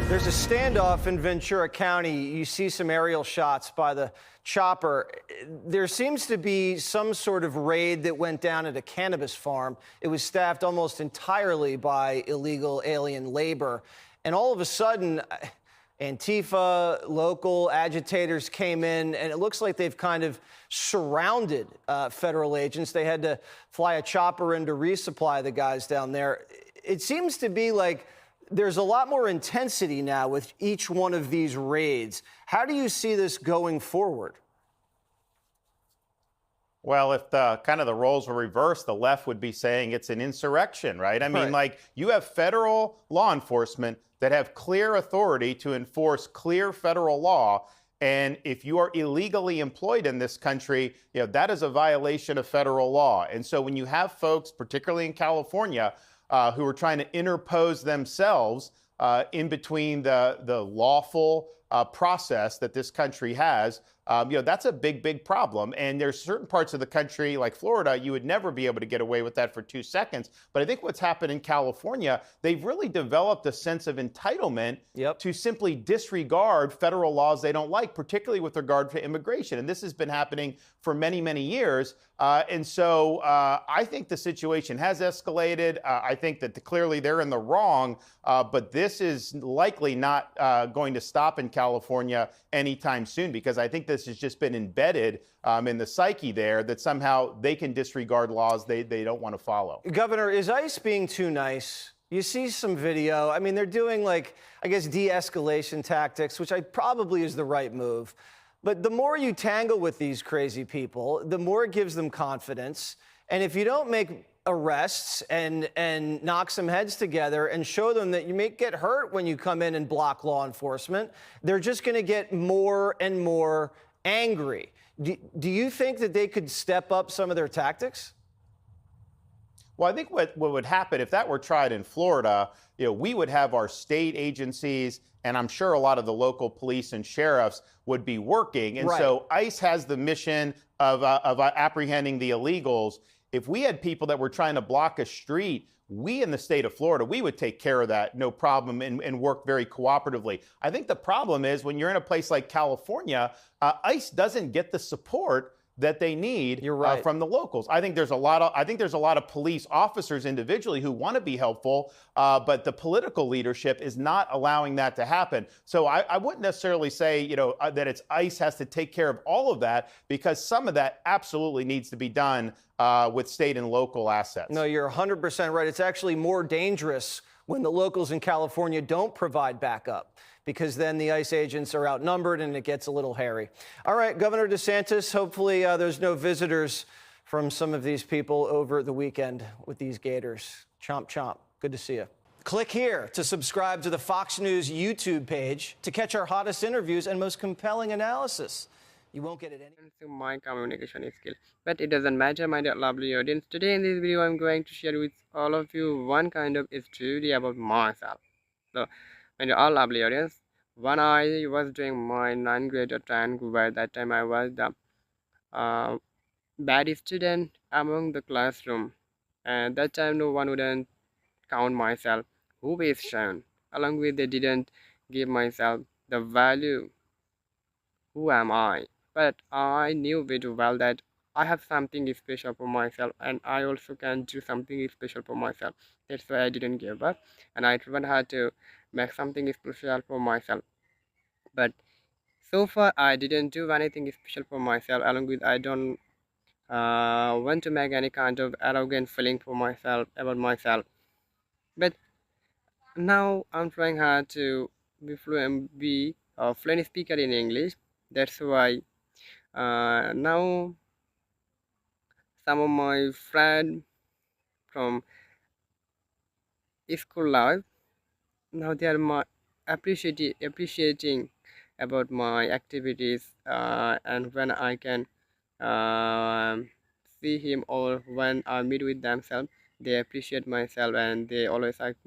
There's a standoff in Ventura County. You see some aerial shots by the chopper. There seems to be some sort of raid that went down at a cannabis farm. It was staffed almost entirely by illegal alien labor. And all of a sudden, Antifa, local agitators came in, and it looks like they've kind of surrounded federal agents. They had to fly a chopper in to resupply the guys down there. It seems to be like there's a lot more intensity now with each one of these raids. How do you see this going forward? Well, if the kind of the roles were reversed, the left would be saying it's an insurrection, right? I mean, like, you have federal law enforcement that have clear authority to enforce clear federal law. And if you are illegally employed in this country, that is a violation of federal law. And so when you have folks, particularly in California, who are trying to interpose themselves in between the lawful process that this country has, that's a big, big problem. And there's certain parts of the country, like Florida, you would never be able to get away with that for 2 seconds. But I think what's happened in California, they've really developed a sense of entitlement to simply disregard federal laws they don't like, particularly with regard to immigration. And this has been happening for many, many years. And so I think the situation has escalated. I think that clearly they're in the wrong, but this is likely not going to stop in California anytime soon, because I think this has just been embedded in the psyche there, that somehow they can disregard laws they don't want to follow. Governor, is ICE being too nice? You see some video. I mean, they're doing, like, I guess, de-escalation tactics, which probably is the right move. But the more you tangle with these crazy people, the more it gives them confidence. And if you don't make arrests and knock some heads together and show them that you may get hurt when you come in and block law enforcement, they're just going to get more and more angry. Do you think that they could step up some of their tactics? Well, I think what would happen if that were tried in Florida, we would have our state agencies, and I'm sure a lot of the local police and sheriffs would be working. And so ICE has the mission of apprehending the illegals. If we had people that were trying to block a street, we in the state of Florida, we would take care of that, no problem, and work very cooperatively. I think the problem is when you're in a place like California, ICE doesn't get the support that they need from the locals. I think there's a lot of police officers individually who want to be helpful, but the political leadership is not allowing that to happen. So I wouldn't necessarily say that it's ICE has to take care of all of that, because some of that absolutely needs to be done with state and local assets. No, you're 100% right. It's actually more dangerous when the locals in California don't provide backup, because then the ICE agents are outnumbered and it gets a little hairy. All right, Governor DeSantis, hopefully there's no visitors from some of these people over the weekend with these gators. Chomp, chomp. Good to see you. Click here to subscribe to the Fox News YouTube page to catch our hottest interviews and most compelling analysis. You won't get it anywhere. My communication skill, but it doesn't matter, my dear lovely audience. Today in this video I'm going to share with all of you one kind of story about myself. So my dear all lovely audience, when I was doing my 9th grade or 10th grade, that time I was the bad student among the classroom, and that time no one wouldn't count myself who is shown. Along with they didn't give myself the value. Who am I? But I knew very well that I have something special for myself, and I also can do something special for myself. That's why I didn't give up, and I tried hard to make something special for myself. But so far I didn't do anything special for myself. Along with I don't want to make any kind of arrogant feeling for myself about myself. But now I'm trying hard to be fluent speaker in English. That's why now some of my friends from school life, now they are appreciating about my activities, and when I can see him or when I meet with themselves, they appreciate myself and they always ask